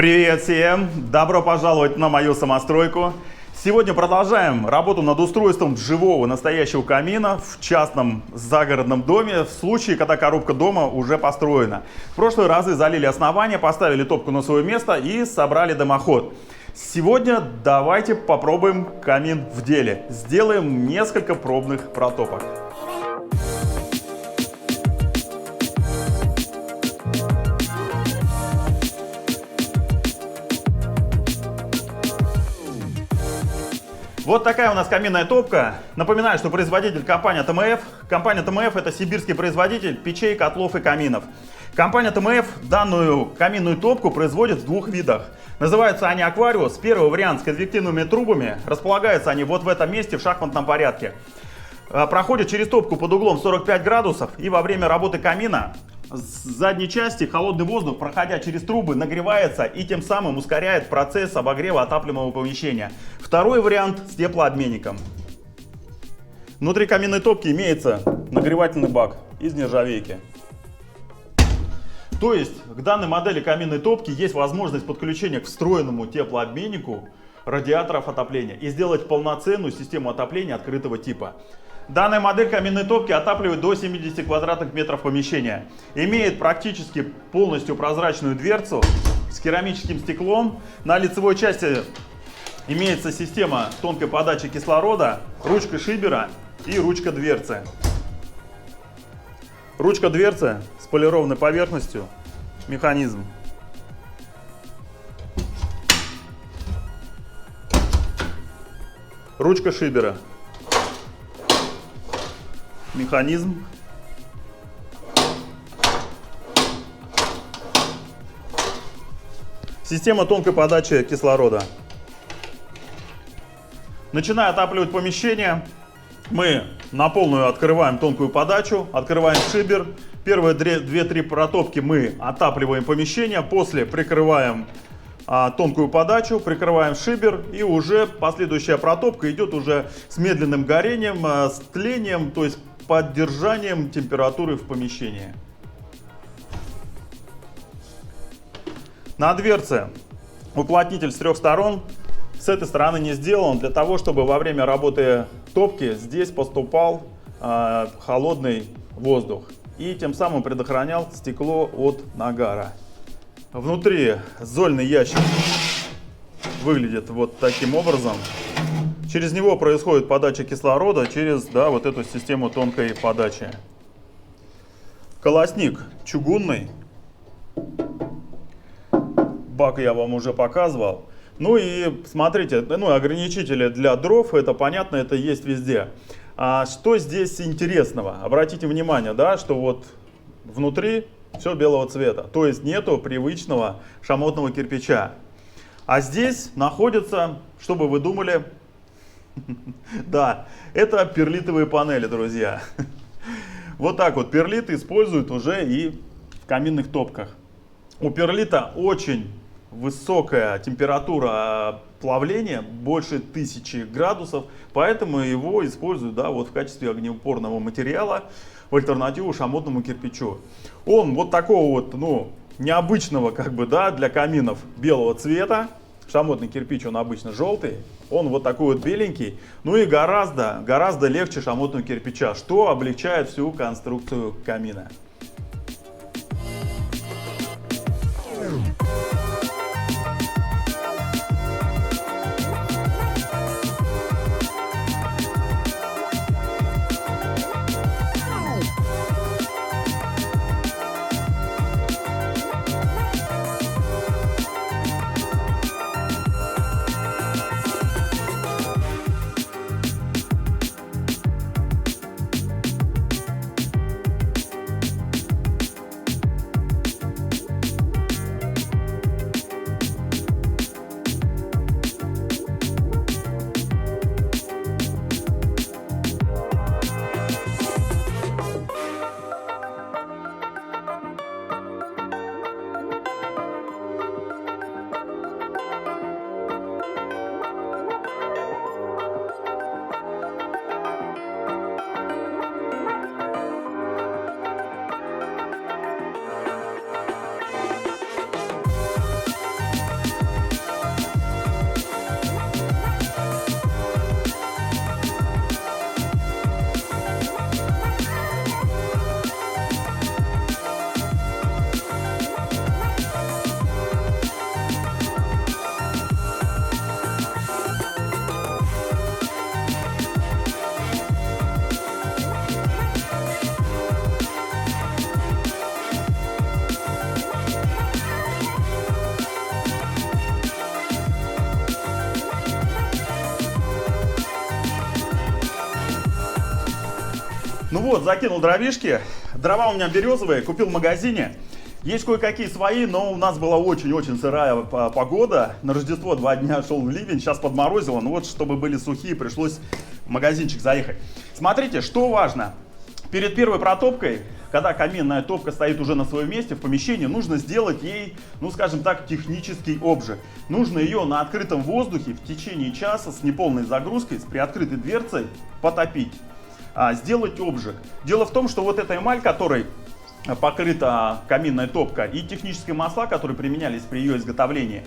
Привет всем! Добро пожаловать на мою самостройку. Сегодня продолжаем работу над устройством живого настоящего камина в частном загородном доме в случае, когда коробка дома уже построена. В прошлые разы залили основание, поставили топку на свое место и собрали дымоход. Сегодня давайте попробуем камин в деле. Сделаем несколько пробных протопок. Вот такая у нас каминная топка. Напоминаю, что производитель компания ТМФ. Компания ТМФ — это сибирский производитель печей, котлов и каминов. Компания ТМФ данную каминную топку производит в двух видах. Называются они Aquarius. Первый вариант с конвективными трубами. Располагаются они вот в этом месте в шахматном порядке. Проходят через топку под углом 45 градусов. И во время работы камина с задней части холодный воздух, проходя через трубы, нагревается и тем самым ускоряет процесс обогрева отапливаемого помещения. Второй вариант с теплообменником. Внутри каминной топки имеется нагревательный бак из нержавейки. То есть к данной модели каминной топки есть возможность подключения к встроенному теплообменнику радиаторов отопления и сделать полноценную систему отопления открытого типа. Данная модель каминной топки отапливает до 70 квадратных метров помещения. Имеет практически полностью прозрачную дверцу с керамическим стеклом. На лицевой части имеется система тонкой подачи кислорода, ручка шибера и ручка дверцы. Ручка дверцы с полированной поверхностью, механизм. Ручка шибера. Механизм. Система тонкой подачи кислорода. Начиная отапливать помещение, мы на полную открываем тонкую подачу, открываем шибер. Первые 2-3 протопки мы отапливаем помещение, после прикрываем тонкую подачу, прикрываем шибер, и уже последующая протопка идет уже с медленным горением, с тлением, то есть поддержанием температуры в помещении. На дверце уплотнитель с 3 сторон. С этой стороны не сделан для того, чтобы во время работы топки здесь поступал холодный воздух и тем самым предохранял стекло от нагара. Внутри зольный ящик выглядит вот таким образом. Через него происходит подача кислорода через вот эту систему тонкой подачи. Колосник чугунный. Бак я вам уже показывал. Ну и смотрите, ограничители для дров, это понятно, это есть везде. А что здесь интересного? Обратите внимание, что вот внутри все белого цвета. То есть нету привычного шамотного кирпича. А здесь находится, что бы вы думали, да, это перлитовые панели, друзья. Вот так вот перлит используют уже и в каминных топках. У перлита очень высокая температура плавления, больше 1000 градусов, поэтому его используют вот в качестве огнеупорного материала в альтернативу шамотному кирпичу. Он вот такого вот, необычного для каминов белого цвета. Шамотный кирпич, он обычно желтый, он вот такой вот беленький, и гораздо легче шамотного кирпича, что облегчает всю конструкцию камина. Ну вот, закинул дровишки. Дрова у меня березовые, купил в магазине. Есть кое-какие свои, но у нас была очень-очень сырая погода. На Рождество 2 дня шел ливень, сейчас подморозило. Ну вот, чтобы были сухие, пришлось в магазинчик заехать. Смотрите, что важно. Перед первой протопкой, когда каминная топка стоит уже на своем месте в помещении, нужно сделать ей, ну скажем так, технический обжиг. Нужно ее на открытом воздухе в течение часа с неполной загрузкой, с приоткрытой дверцей потопить. Сделать обжиг. Дело в том, что вот эта эмаль, которой покрыта каминная топка, и технические масла, которые применялись при ее изготовлении,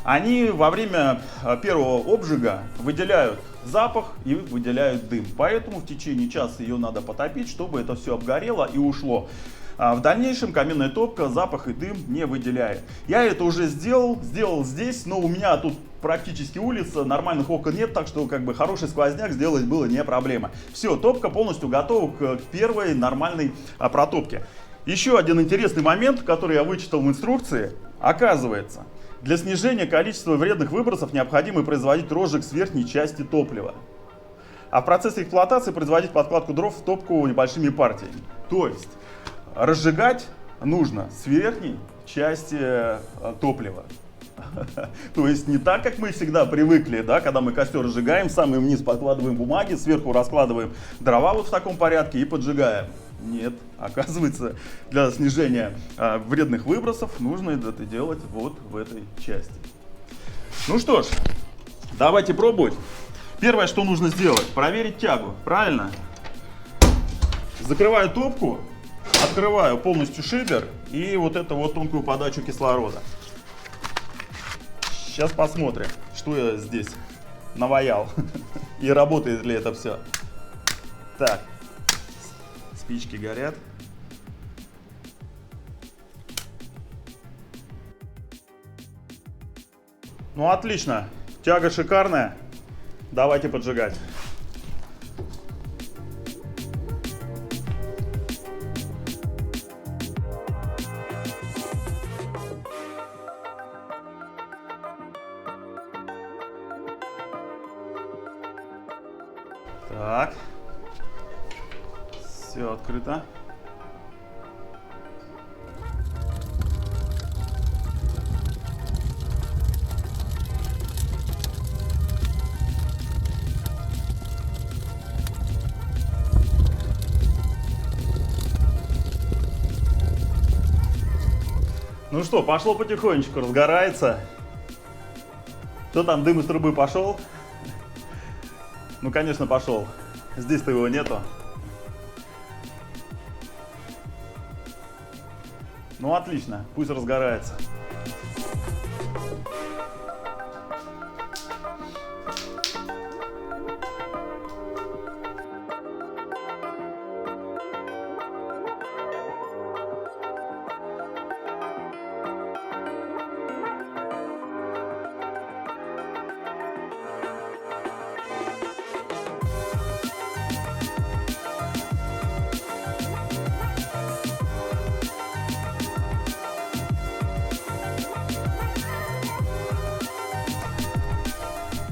они во время первого обжига выделяют запах и выделяют дым. Поэтому в течение часа ее надо потопить, чтобы это все обгорело и ушло. В дальнейшем каминная топка запах и дым не выделяет. Я это уже сделал здесь, но у меня тут практически улица, нормальных окон нет, так что как бы хороший сквозняк сделать было не проблема. Все, топка полностью готова к первой нормальной протопке. Еще один интересный момент, который я вычитал в инструкции. Оказывается, для снижения количества вредных выбросов необходимо производить розжиг с верхней части топлива. А в процессе эксплуатации производить подкладку дров в топку небольшими партиями. То есть разжигать нужно с верхней части топлива. То есть не так, как мы всегда привыкли, да, когда мы костер разжигаем, самый вниз подкладываем бумаги, сверху раскладываем дрова вот в таком порядке и поджигаем. Нет, оказывается, для снижения вредных выбросов нужно это делать вот в этой части. Ну что ж, давайте пробовать. Первое, что нужно сделать, проверить тягу, правильно? Закрываю топку, открываю полностью шибер и вот эту вот тонкую подачу кислорода. Сейчас посмотрим, что я здесь наваял и работает ли это все. Так, спички горят. Ну отлично, тяга шикарная. Давайте поджигать. Так, все открыто. Ну что, пошло потихонечку, разгорается. Что там, дым из трубы пошел? Ну, конечно, пошел. Здесь-то его нету. Ну, отлично, пусть разгорается.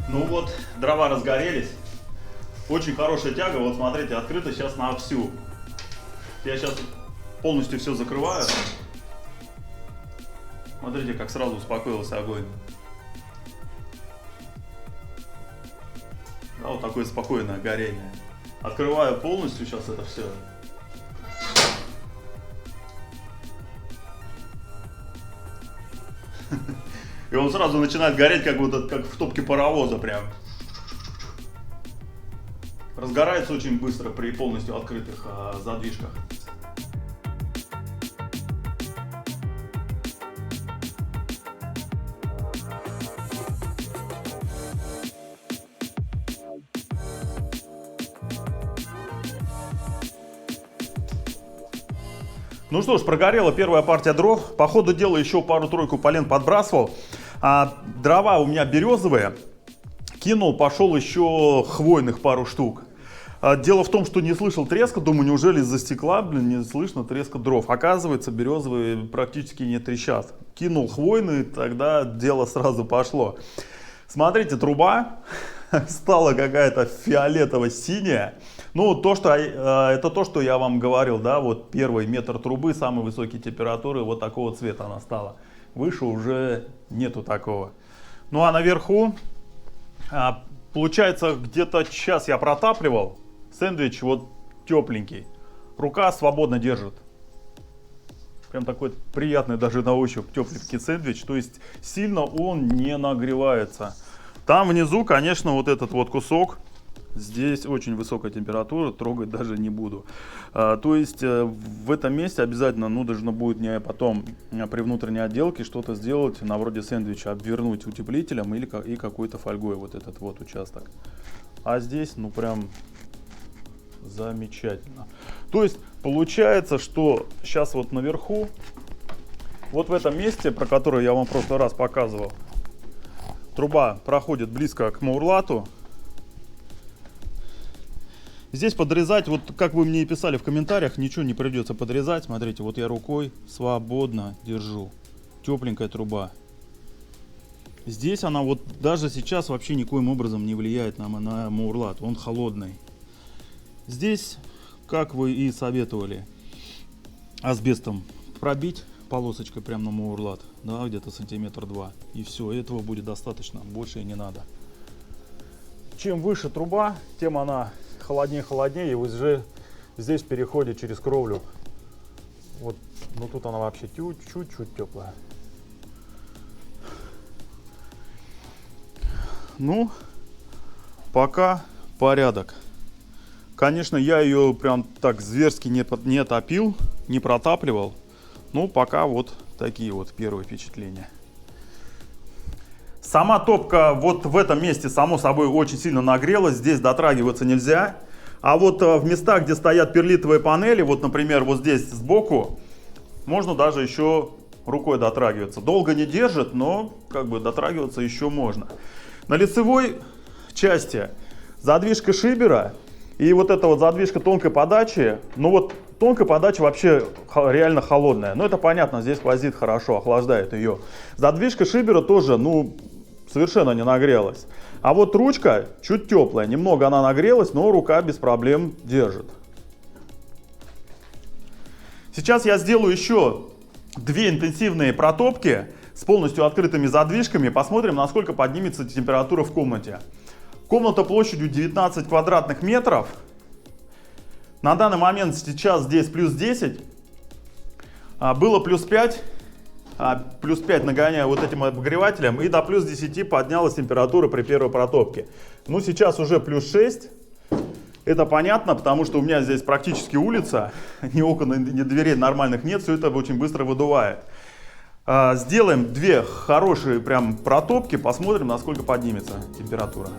Ну вот, дрова разгорелись. Очень хорошая тяга. Вот смотрите, открыто сейчас на всю. Я сейчас полностью все закрываю. Смотрите, как сразу успокоился огонь. Да, вот такое спокойное горение. Открываю полностью сейчас это все. И он сразу начинает гореть, как будто как в топке паровоза прям. Разгорается очень быстро при полностью открытых задвижках. Ну что ж, прогорела первая партия дров. По ходу дела еще пару-тройку полен подбрасывал. Дрова у меня березовые. Кинул, пошел еще хвойных пару штук. Дело в том, что не слышал треска. Думаю, неужели из-за стекла, не слышно треска дров. Оказывается, березовые практически не трещат. Кинул хвойные, тогда дело сразу пошло. Смотрите, труба. стала какая-то фиолетово-синяя. Ну, это то, что я вам говорил, да, вот первый метр трубы, самой высокой температуры, вот такого цвета она стала. Выше уже нету такого. Ну, а наверху, получается, где-то час я протапливал. Сэндвич вот тепленький. Рука свободно держит. Прям такой приятный даже на ощупь тепленький сэндвич. То есть сильно он не нагревается. Там внизу, конечно, вот этот вот кусок. Здесь очень высокая температура, трогать даже не буду. То есть в этом месте обязательно, ну, должно будет мне потом при внутренней отделке что-то сделать, на вроде сэндвича, обвернуть утеплителем или и какой-то фольгой вот этот вот участок. А здесь, ну, прям замечательно. То есть получается, что сейчас вот наверху, вот в этом месте, про которое я вам в прошлый раз показывал, труба проходит близко к маурлату. Здесь подрезать, вот как вы мне и писали в комментариях, ничего не придется подрезать. Смотрите, вот я рукой свободно держу. Тепленькая труба. Здесь она вот даже сейчас вообще никоим образом не влияет на маурлат. Он холодный. Здесь, как вы и советовали, асбестом пробить полосочкой прямо на маурлат. Да, где-то сантиметр-два. И все, этого будет достаточно. Больше и не надо. Чем выше труба, тем она холоднее, и уже здесь переходит через кровлю. Вот, ну тут она вообще чуть-чуть теплая. Ну, пока порядок. Конечно, я ее прям так зверски не топил, не протапливал. Ну, пока вот такие вот первые впечатления. Сама топка вот в этом месте, само собой, очень сильно нагрелась. Здесь дотрагиваться нельзя. А вот в местах, где стоят перлитовые панели, вот, например, вот здесь сбоку, можно даже еще рукой дотрагиваться. Долго не держит, но как бы дотрагиваться еще можно. На лицевой части задвижка шибера и вот эта вот задвижка тонкой подачи. Ну вот тонкая подача вообще реально холодная. Но это понятно, здесь сквозит хорошо, охлаждает ее. Задвижка шибера тоже, ну, совершенно не нагрелась. А вот ручка чуть теплая, немного она нагрелась, но рука без проблем держит. Сейчас я сделаю еще две интенсивные протопки с полностью открытыми задвижками. Посмотрим, насколько поднимется температура в комнате. Комната площадью 19 квадратных метров. На данный момент сейчас здесь плюс 10. Было плюс 5. Плюс 5 нагоняю вот этим обогревателем, и до плюс 10 поднялась температура при первой протопке. Ну, сейчас уже плюс 6. Это понятно, потому что у меня здесь практически улица, ни окон, ни дверей нормальных нет, все это очень быстро выдувает. Сделаем две хорошие прям протопки, посмотрим, насколько поднимется температура.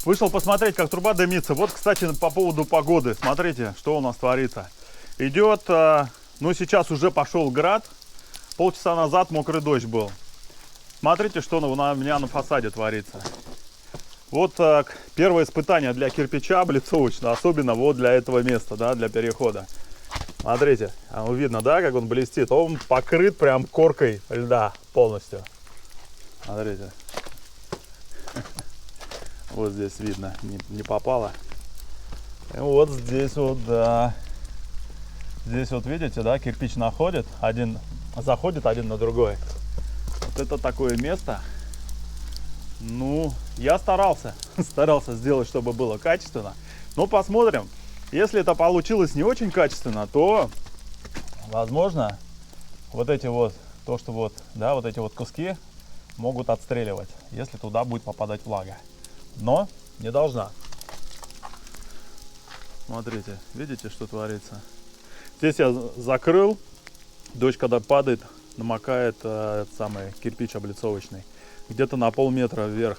Вышел посмотреть, как труба дымится. Вот, кстати, по поводу погоды. Смотрите, что у нас творится. Идет, ну сейчас уже пошел град. Полчаса назад мокрый дождь был. Смотрите, что у меня на фасаде творится. Вот первое испытание для кирпича облицовочного, особенно вот для этого места, да, для перехода. Смотрите, видно, да, как он блестит. Он покрыт прям коркой льда полностью. Смотрите. Вот здесь видно, не попало. И вот здесь вот, да. Здесь вот видите, да, кирпич заходит один на другой. Вот это такое место. Ну, я старался сделать, чтобы было качественно. Но посмотрим. Если это получилось не очень качественно, то, возможно, вот эти вот, вот эти вот куски могут отстреливать, если туда будет попадать влага. Но не должна. Смотрите, видите, что творится? Здесь я закрыл. Дождь, когда падает, намокает самый кирпич облицовочный. Где-то на полметра вверх.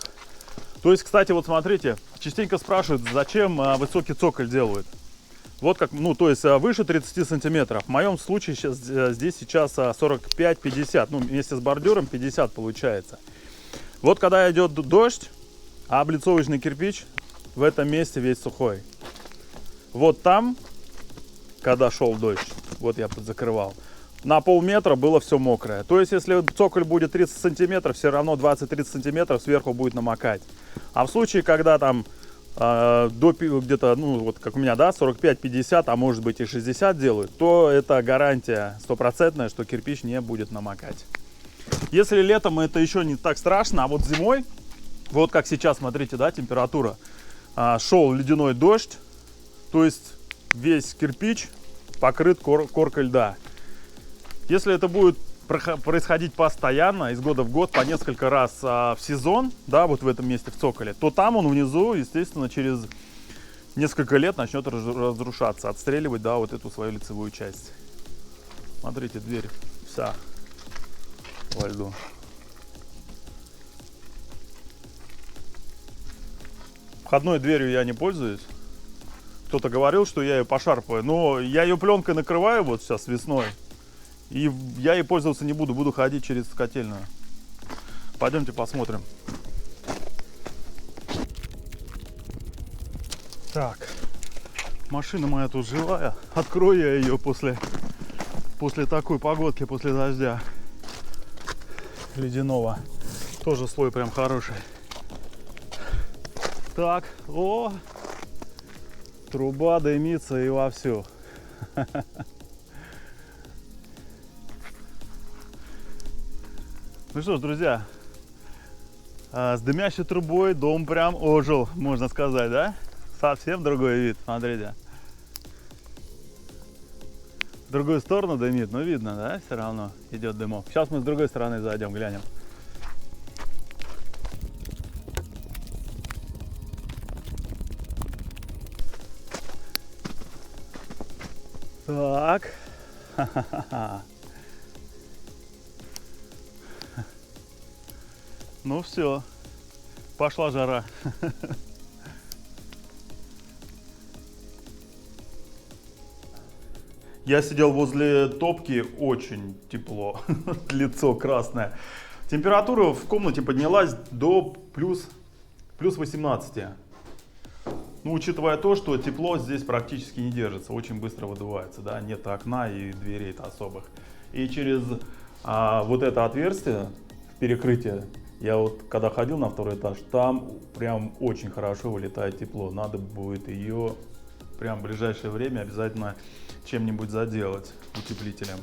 То есть, кстати, вот смотрите, частенько спрашивают, зачем высокий цоколь делают. Вот как, ну, то есть выше 30 сантиметров. В моем случае здесь сейчас 45-50, ну, вместе с бордюром 50 получается. Вот когда идет дождь, а облицовочный кирпич в этом месте весь сухой. Вот там, когда шел дождь, вот я подзакрывал, на полметра было все мокрое. То есть, если цоколь будет 30 сантиметров, все равно 20-30 сантиметров сверху будет намокать. А в случае, когда там до где-то, ну вот как у меня, да, 45-50, а может быть и 60 делают, то это гарантия стопроцентная, что кирпич не будет намокать. Если летом это еще не так страшно, а вот зимой, вот как сейчас, смотрите, да, температура, шел ледяной дождь, то есть весь кирпич покрыт коркой льда. Если это будет происходить постоянно, из года в год, по несколько раз в сезон, да, вот в этом месте в цоколе, то там он внизу, естественно, через несколько лет начнет разрушаться, отстреливать, да, вот эту свою лицевую часть. Смотрите, дверь вся во льду. Входной дверью я не пользуюсь. Кто-то говорил, что я ее пошарпаю, но я ее пленкой накрываю вот сейчас весной. И я ей пользоваться не буду, буду ходить через котельную. Пойдемте посмотрим. Так, машина моя тут живая. Открою я ее после такой погодки, после дождя ледяного. Тоже слой прям хороший. Так, о, труба дымится и вовсю. Ну что ж, друзья, с дымящей трубой дом прям ожил, можно сказать, да? Совсем другой вид, смотрите. В другую сторону дымит, но видно, да? Все равно идет дымок. Сейчас мы с другой стороны зайдем, глянем. Так. Ну все, пошла жара. Я сидел возле топки, очень тепло, лицо красное. Температура в комнате поднялась до плюс 18. Ну, учитывая то, что тепло здесь практически не держится, очень быстро выдувается, да, нет окна и дверей-то особых. И через вот это отверстие, перекрытие, я вот когда ходил на второй этаж, там прям очень хорошо вылетает тепло. Надо будет ее прям в ближайшее время обязательно чем-нибудь заделать утеплителем.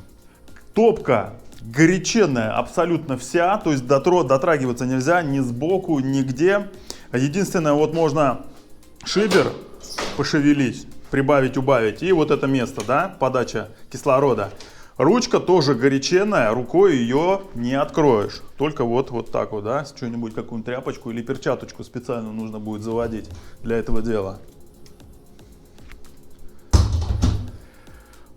Топка горяченная абсолютно вся, то есть дотрагиваться нельзя ни сбоку, нигде. Единственное, вот можно шибер пошевелить, прибавить, убавить, и вот это место, да, подача кислорода. Ручка тоже горяченная, рукой ее не откроешь. Только вот так вот, да, что-нибудь, какую-нибудь тряпочку или перчаточку специально нужно будет заводить для этого дела.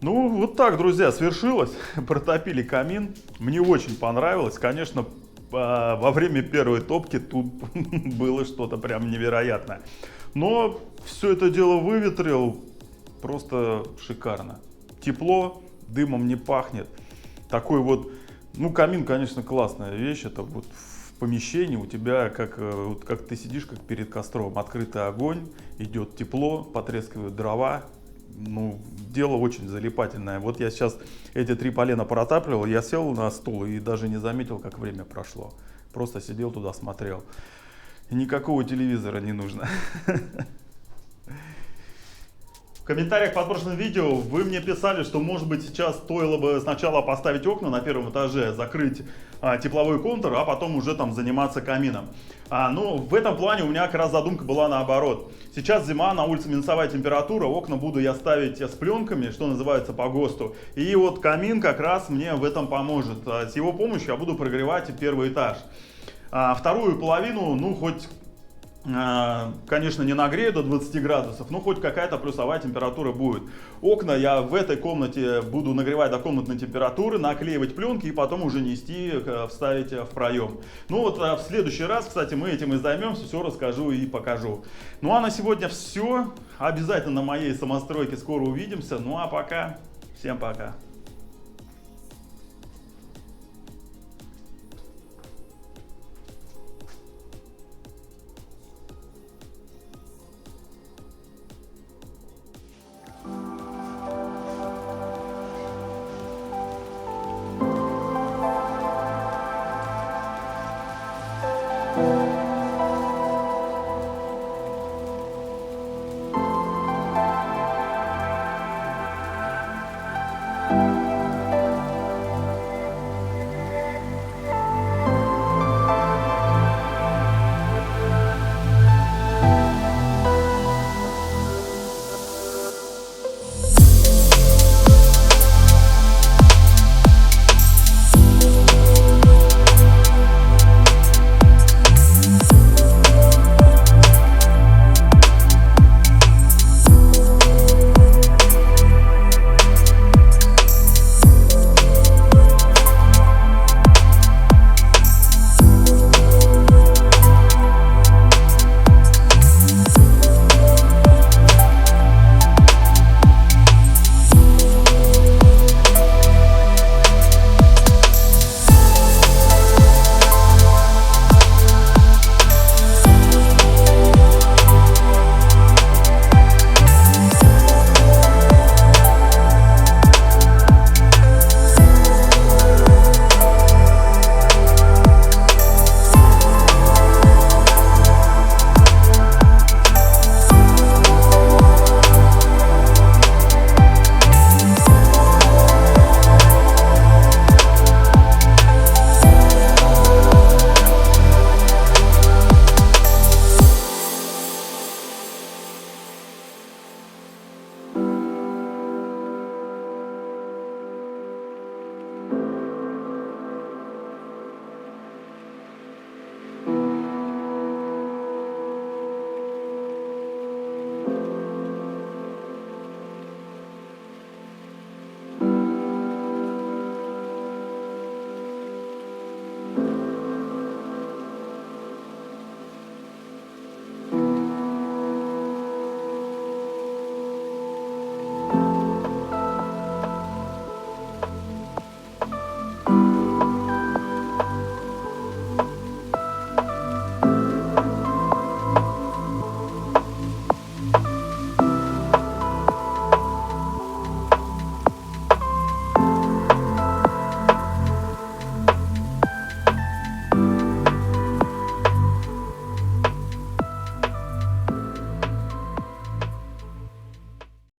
Ну, вот так, друзья, свершилось. Протопили камин. Мне очень понравилось. Конечно, во время первой топки тут было что-то прям невероятное. Но все это дело выветрил просто шикарно. Тепло, дымом не пахнет. Такой вот, ну, камин, конечно, классная вещь. Это вот в помещении у тебя, как ты сидишь, как перед костром. Открытый огонь, идет тепло, потрескивают дрова. ну, дело очень залипательное. Вот я сейчас эти 3 полена протапливал, я сел на стул и даже не заметил, как время прошло. Просто сидел туда, смотрел. И никакого телевизора не нужно. В комментариях под прошлым видео вы мне писали, что, может быть, сейчас стоило бы сначала поставить окна на первом этаже, закрыть тепловой контур, а потом уже там заниматься камином. Но в этом плане у меня как раз задумка была наоборот. Сейчас зима, на улице минусовая температура, окна буду я ставить с пленками, что называется, по ГОСТу. И вот камин как раз мне в этом поможет. С его помощью я буду прогревать первый этаж. Вторую половину, ну, хоть... конечно, не нагрею до 20 градусов, но хоть какая-то плюсовая температура будет. Окна я в этой комнате буду нагревать до комнатной температуры, наклеивать пленки и потом уже нести, вставить в проем. Ну вот в следующий раз, кстати, мы этим и займемся, все расскажу и покажу. Ну а на сегодня все. Обязательно на моей самостройке скоро увидимся. Ну а пока, всем пока.